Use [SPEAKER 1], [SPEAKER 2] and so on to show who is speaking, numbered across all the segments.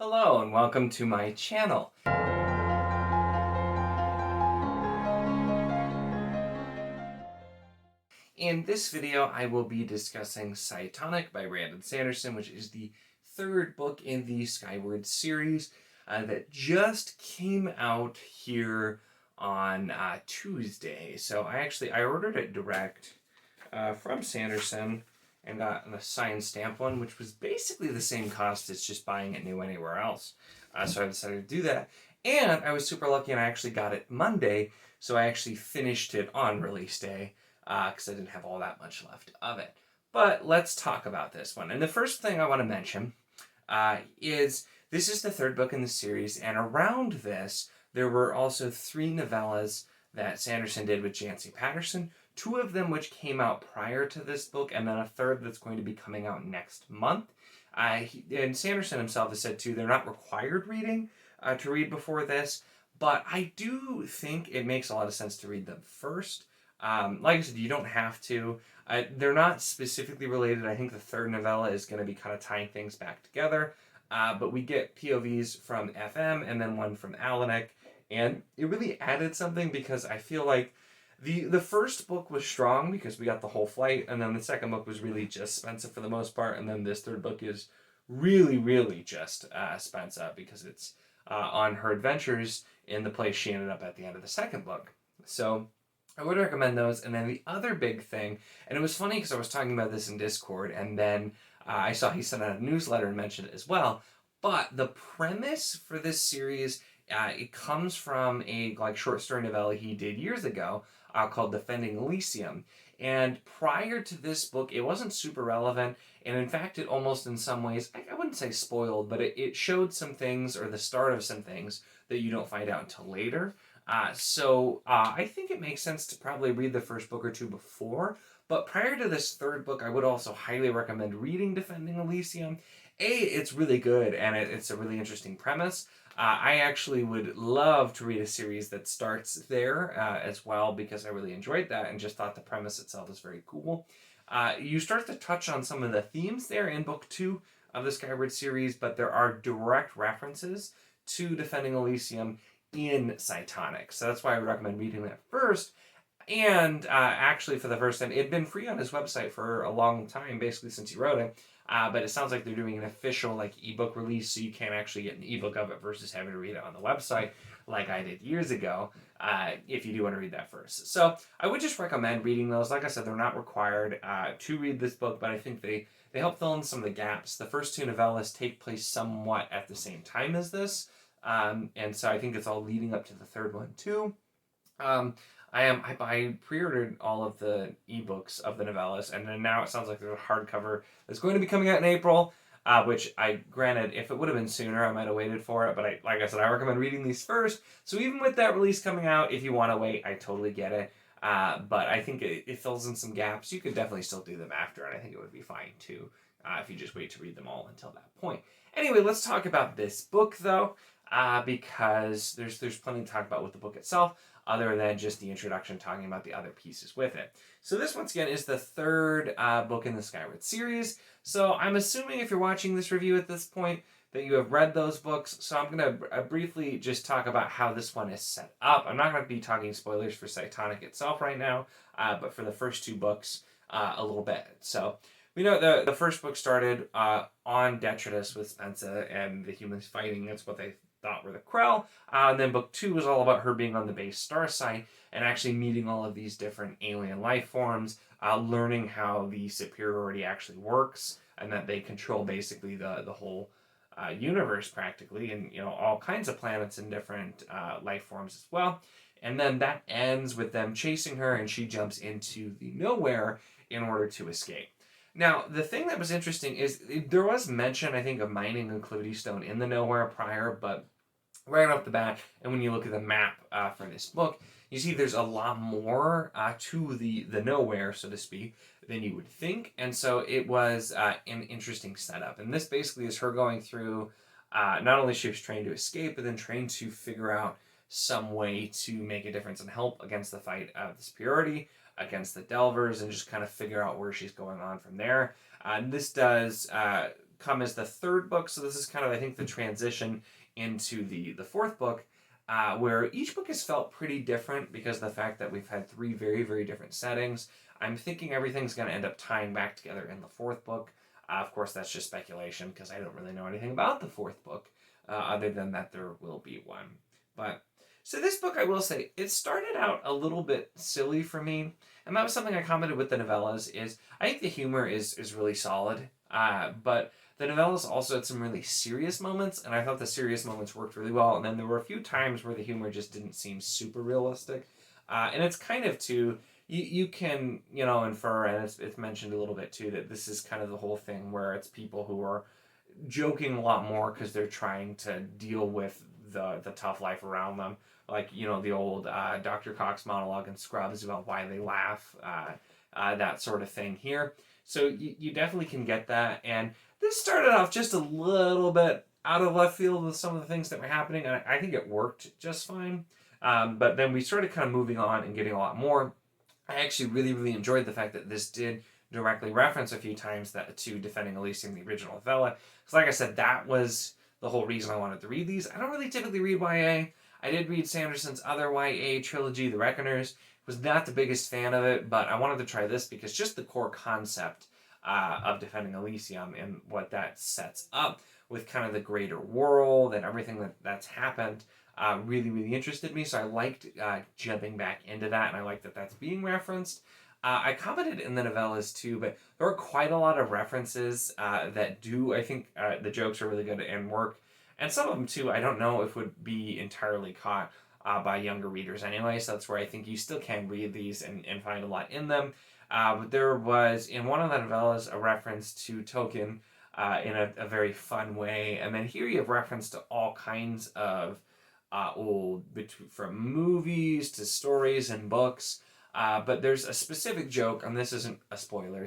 [SPEAKER 1] Hello and welcome to my channel. In this video, I will be discussing Cytonic by Sanderson, which is the third book in the Skyward series that just came out here on Tuesday. So I ordered it direct from Sanderson and got a signed stamp one, which was basically the same cost as just buying it new anywhere else. So I decided to do that. And I was super lucky and I actually got it Monday, so I actually finished it on release day because I didn't have all that much left of it. But let's talk about this one. And the first thing I want to mention is this is the third book in the series, and around this, there were also 3 novellas that Sanderson did with Jancy Patterson, 2 of them which came out prior to this book, and then a third that's going to be coming out next month. And Sanderson himself has said, too, they're not required reading to read before this, but I do think it makes a lot of sense to read them first. Like I said, you don't have to. They're not specifically related. I think the third novella is going to be kind of tying things back together. But we get POVs from FM and then one from Alanek. And it really added something because I feel like the first book was strong because we got the whole flight. And then the second book was really just Spencer for the most part. And then this third book is really, really just Spencer because it's on her adventures in the place she ended up at the end of the second book. So I would recommend those. And then the other big thing, and it was funny because I was talking about this in Discord, and then I saw he sent out a newsletter and mentioned it as well. But the premise for this series, it comes from a short story novella he did years ago called Defending Elysium. And prior to this book, it wasn't super relevant. And in fact, it almost in some ways, I wouldn't say spoiled, but it showed some things, or the start of some things, that you don't find out until later. So I think it makes sense to probably read the first book or 2 before. But prior to this third book, I would also highly recommend reading Defending Elysium. It's really good, and it's a really interesting premise. I actually would love to read a series that starts there as well, because I really enjoyed that and just thought the premise itself is very cool. You start to touch on some of the themes there in book 2 of the Skyward series, but there are direct references to Defending Elysium in Cytonic. So that's why I would recommend reading that first. And actually, for the first time, it had been free on his website for a long time, basically since he wrote it. But it sounds like they're doing an official ebook release, so you can actually get an ebook of it versus having to read it on the website like I did years ago, if you do want to read that first. So I would just recommend reading those. Like I said, they're not required to read this book, but I think they help fill in some of the gaps. The first 2 novellas take place somewhat at the same time as this, and so I think it's all leading up to the third one too. I pre-ordered all of the ebooks of the novellas, and then now it sounds like there's a hardcover that's going to be coming out in April, which granted, if it would have been sooner, I might have waited for it, but like I said, I recommend reading these first. So even with that release coming out, if you want to wait, I totally get it. But I think it fills in some gaps. You could definitely still do them after, and I think it would be fine too, if you just wait to read them all until that point. Anyway, let's talk about this book though, because there's plenty to talk about with the book itself, other than just the introduction, talking about the other pieces with it. So this, once again, is the third book in the Skyward series. So I'm assuming if you're watching this review at this point that you have read those books. So I'm going to briefly just talk about how this one is set up. I'm not going to be talking spoilers for Cytonic itself right now, but for the first 2 books, a little bit. So we know the first book started on Detritus with Spencer and the humans fighting. That's what they thought were the Krell. And then book 2 was all about her being on the base star site and actually meeting all of these different alien life forms, learning how the superiority actually works, and that they control basically the whole universe practically, and all kinds of planets and different life forms as well. And then that ends with them chasing her, and she jumps into the nowhere in order to escape. Now, the thing that was interesting is there was mention, I think, of mining Unclivity Stone in the nowhere prior, but right off the bat, and when you look at the map for this book, you see there's a lot more to the nowhere, so to speak, than you would think. And so it was an interesting setup. And this basically is her going through, not only she was trained to escape, but then trained to figure out some way to make a difference and help against the fight of the superiority, against the Delvers, and just kind of figure out where she's going on from there. This does come as the third book, so this is kind of, I think, the transition into the fourth book, where each book has felt pretty different because of the fact that we've had three very, very different settings. I'm thinking everything's going to end up tying back together in the fourth book. Of course, that's just speculation because I don't really know anything about the fourth book, other than that there will be one. But so this book, I will say, it started out a little bit silly for me, and that was something I commented with the novellas. Is I think the humor is really solid, but the novellas also had some really serious moments, and I thought the serious moments worked really well. And then there were a few times where the humor just didn't seem super realistic, and it's kind of to you can infer, and it's mentioned a little bit too, that this is kind of the whole thing where it's people who are joking a lot more because they're trying to deal with the tough life around them. Like, the old Dr. Cox monologue in Scrubs about why they laugh, that sort of thing here. So you definitely can get that. And this started off just a little bit out of left field with some of the things that were happening. And I think it worked just fine. But then we started kind of moving on and getting a lot more. I actually really, really enjoyed the fact that this did directly reference a few times to Defending Elysium, the original novella. Because like I said, that was the whole reason I wanted to read these. I don't really typically read YA. I did read Sanderson's other YA trilogy, The Reckoners. Was not the biggest fan of it, but I wanted to try this because just the core concept of Defending Elysium and what that sets up with kind of the greater world and everything that's happened really, really interested me. So I liked jumping back into that, and I like that that's being referenced. I commented in the novellas too, but there are quite a lot of references that do, I think, the jokes are really good and work. And some of them too, I don't know if would be entirely caught by younger readers anyway, so that's where I think you still can read these and find a lot in them. But there was, in one of the novellas, a reference to Tolkien in a very fun way. And then here you have reference to all kinds of old, from movies to stories and books. But there's a specific joke, and this isn't a spoiler,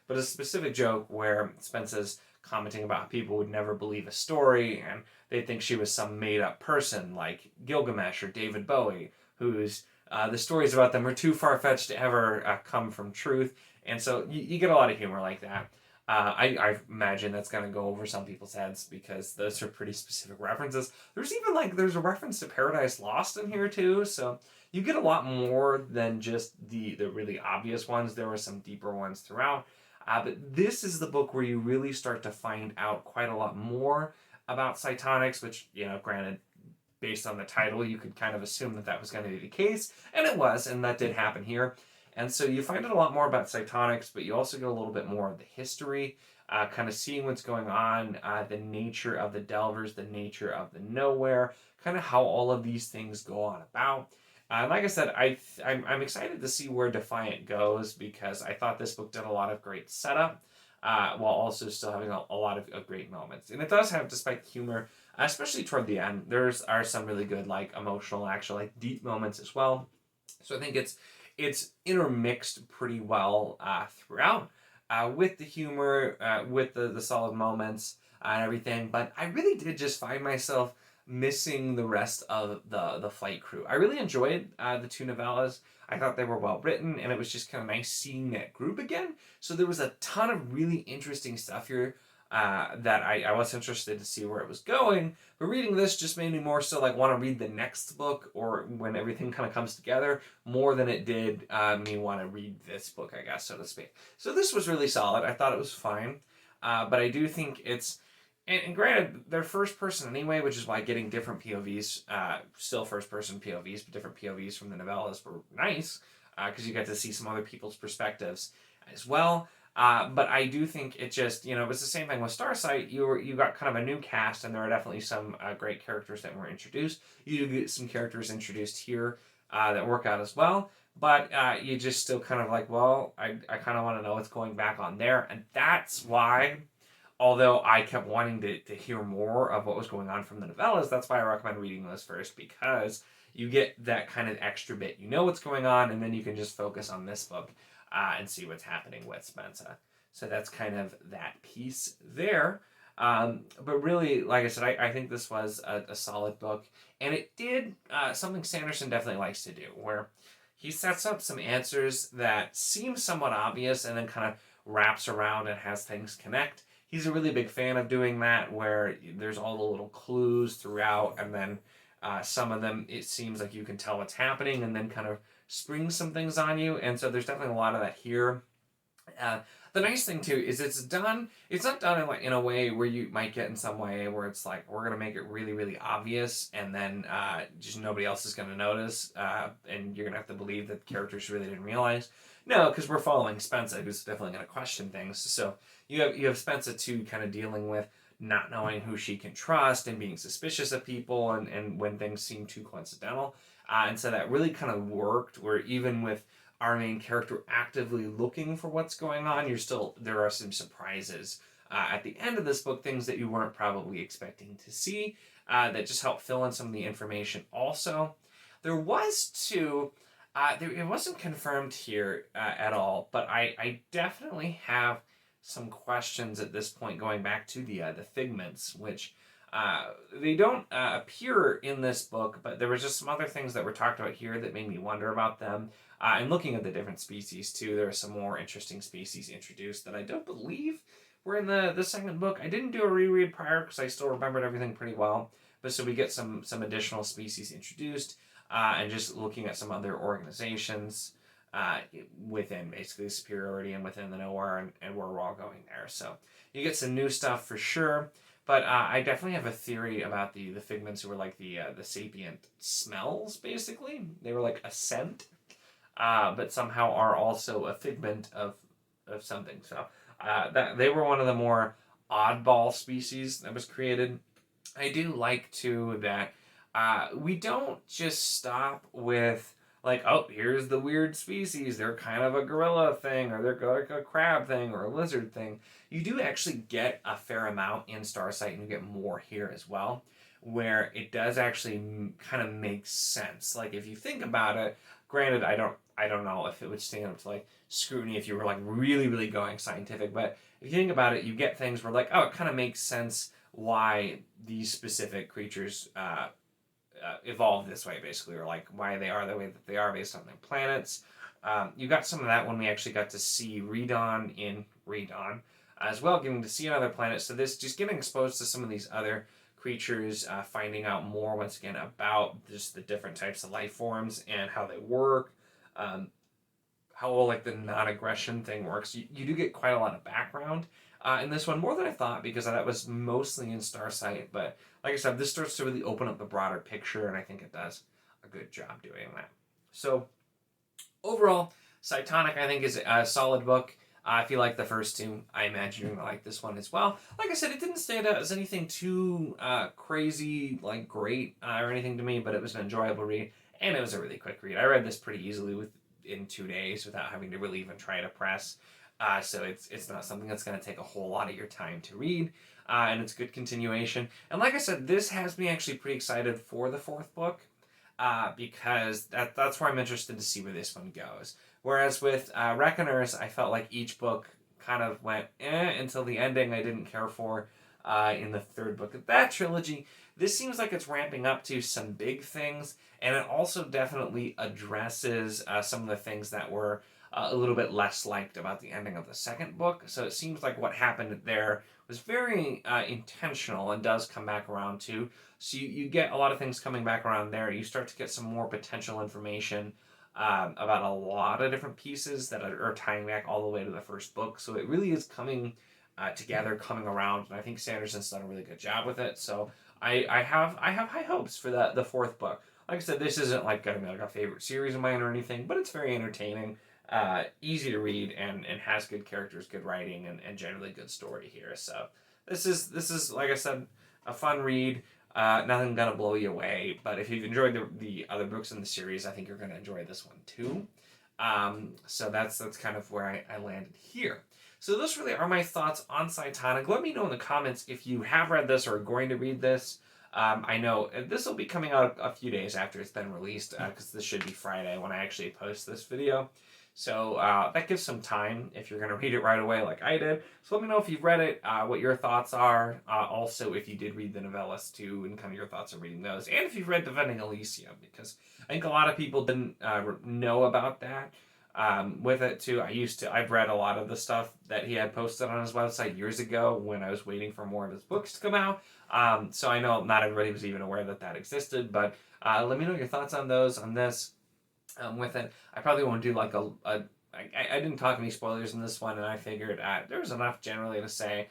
[SPEAKER 1] but a specific joke where Spence's commenting about how people would never believe a story, and they'd think she was some made-up person, like Gilgamesh or David Bowie, whose the stories about them are too far-fetched to ever come from truth. And so you get a lot of humor like that. I imagine that's going to go over some people's heads because those are pretty specific references. There's even there's a reference to Paradise Lost in here too, so you get a lot more than just the really obvious ones. There were some deeper ones throughout. But this is the book where you really start to find out quite a lot more about Cytonics, which, granted, based on the title, you could kind of assume that was going to be the case, and it was, and that did happen here. And so you find out a lot more about Cytonics, but you also get a little bit more of the history, kind of seeing what's going on, the nature of the Delvers, the nature of the Nowhere, kind of how all of these things go on about. Like I said, I'm excited to see where Defiant goes because I thought this book did a lot of great setup while also still having a lot of great moments. And it does have, despite the humor, especially toward the end, are some really good, emotional, actual, deep moments as well. So I think it's intermixed pretty well throughout with the humor, with the solid moments and everything. But I really did just find myself missing the rest of the flight crew. I really enjoyed the two novellas. I thought they were well written, and it was just kind of nice seeing that group again. So there was a ton of really interesting stuff here that I was interested to see where it was going. But reading this just made me more so want to read the next book, or when everything kind of comes together, more than it did me want to read this book, I guess, so to speak. So this was really solid. I thought it was fine. But I do think it's, and granted, they're first person anyway, which is why getting different POVs, still first person POVs, but different POVs from the novellas were nice, because you get to see some other people's perspectives as well. But I do think it just, it was the same thing with Starsight. You got kind of a new cast, and there are definitely some great characters that were introduced. You do get some characters introduced here that work out as well. But you just still kind of I kind of want to know what's going back on there. And that's why, although I kept wanting to hear more of what was going on from the novellas, that's why I recommend reading those first, because you get that kind of extra bit. You know what's going on, and then you can just focus on this book and see what's happening with Spencer. So that's kind of that piece there. But really, like I said, I think this was a solid book. And it did something Sanderson definitely likes to do, where he sets up some answers that seem somewhat obvious and then kind of wraps around and has things connect. he's a really big fan of doing that, where there's all the little clues throughout, and then some of them, it seems like you can tell what's happening, and then kind of spring some things on you. And so there's definitely a lot of that here. The nice thing too is it's not done in a way where you might get in some way where it's like, we're gonna make it really, really obvious, and then just nobody else is gonna notice, and you're gonna have to believe that the characters really didn't realize. No, because we're following Spencer, who's definitely gonna question things. So you have Spencer too, kind of dealing with not knowing who she can trust and being suspicious of people, and when things seem too coincidental. And so that really kind of worked, where even with our main character actively looking for what's going on, there are some surprises at the end of this book, things that you weren't probably expecting to see, that just help fill in some of the information. Also, there was too, it wasn't confirmed here at all, but I definitely have some questions at this point going back to the figments, which they don't appear in this book, but there was just some other things that were talked about here that made me wonder about them. And looking at the different species too, there are some more interesting species introduced that I don't believe were in the second book. I didn't do a reread prior because I still remembered everything pretty well. But so we get some additional species introduced, and just looking at some other organizations within basically superiority and within the Noir, and where we're all going there. So you get some new stuff for sure. But I definitely have a theory about the figments, who were like the sapient smells, basically. They were like a scent, but somehow are also a figment of something. So that they were one of the more oddball species that was created. I do like too that we don't just stop with like, oh, here's the weird species. They're kind of a gorilla thing, or they're like a crab thing, or a lizard thing. You do actually get a fair amount in Starsight, and you get more here as well, where it does actually kind of make sense. Like, if you think about it, granted, I don't know if it would stand up to like scrutiny if you were like really, really going scientific, but if you think about it, you get things where like, oh, it kind of makes sense why these specific creatures evolved this way, basically, or like why they are the way that they are based on their planets. You got some of that when we actually got to see Redon in Redon as well, getting to see another planet. So this just getting exposed to some of these other creatures, finding out more once again about just the different types of life forms and how they work, how like the non-aggression thing works. You do get quite a lot of background in this one, more than I thought, because that was mostly in Starsight. But like I said, this starts to really open up the broader picture, and I think it does a good job doing that. So overall, Cytonic, I think, is a solid book. If you like the first two, I imagine you're going to like this one as well. Like I said, it didn't stand out as anything too crazy, like great or anything to me, but it was an enjoyable read, and it was a really quick read. I read this pretty easily in 2 days without having to really even try to press. So it's not something that's going to take a whole lot of your time to read, and it's good continuation. And like I said, this has me actually pretty excited for the fourth book, because that's where I'm interested to see where this one goes. Whereas with Reckoners, I felt like each book kind of went until the ending I didn't care for in the third book of that trilogy. This seems like it's ramping up to some big things, and it also definitely addresses some of the things that were a little bit less liked about the ending of the second book. So it seems like what happened there was very intentional and does come back around too. So you get a lot of things coming back around there. You start to get some more potential information about a lot of different pieces that are tying back all the way to the first book. So it really is coming together, coming around, and I think Sanderson's done a really good job with it. So I have high hopes for the fourth book. Like I said, this isn't like a favorite series of mine or anything, but it's very entertaining, easy to read, and has good characters, good writing, and generally good story here. So this is like I said, a fun read. Nothing gonna blow you away, but if you've enjoyed the other books in the series, I think you're gonna enjoy this one too. So that's kind of where I landed here. So those really are my thoughts on Cytonic. Let me know in the comments if you have read this or are going to read this. I know this will be coming out a few days after it's been released, because this should be Friday when I actually post this video. So that gives some time if you're going to read it right away like I did. So let me know if you've read it, what your thoughts are. Also, if you did read the novellas too, and kind of your thoughts on reading those. And if you've read Defending Elysium, because I think a lot of people didn't know about that. with it too. I've read a lot of the stuff that he had posted on his website years ago when I was waiting for more of his books to come out. So I know not everybody was even aware that existed, but let me know your thoughts on this. With it, I probably won't do like I didn't talk any spoilers in this one, and I figured there was enough generally to say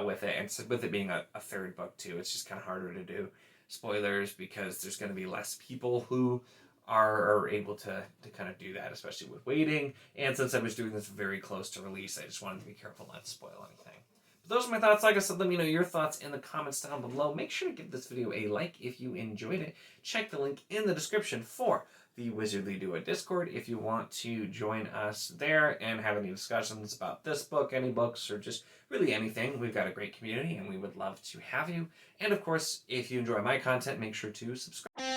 [SPEAKER 1] with it, and so with it being a third book too, it's just kind of harder to do spoilers because there's going to be less people who are able to kind of do that, especially with waiting. And since I was doing this very close to release, I just wanted to be careful not to spoil anything. But those are my thoughts. Like I said, let me know your thoughts in the comments down below. Make sure to give this video a like if you enjoyed it. Check the link in the description for the Wizardly Duo Discord if you want to join us there and have any discussions about this book, any books, or just really anything. We've got a great community and we would love to have you. And of course, if you enjoy my content, make sure to subscribe.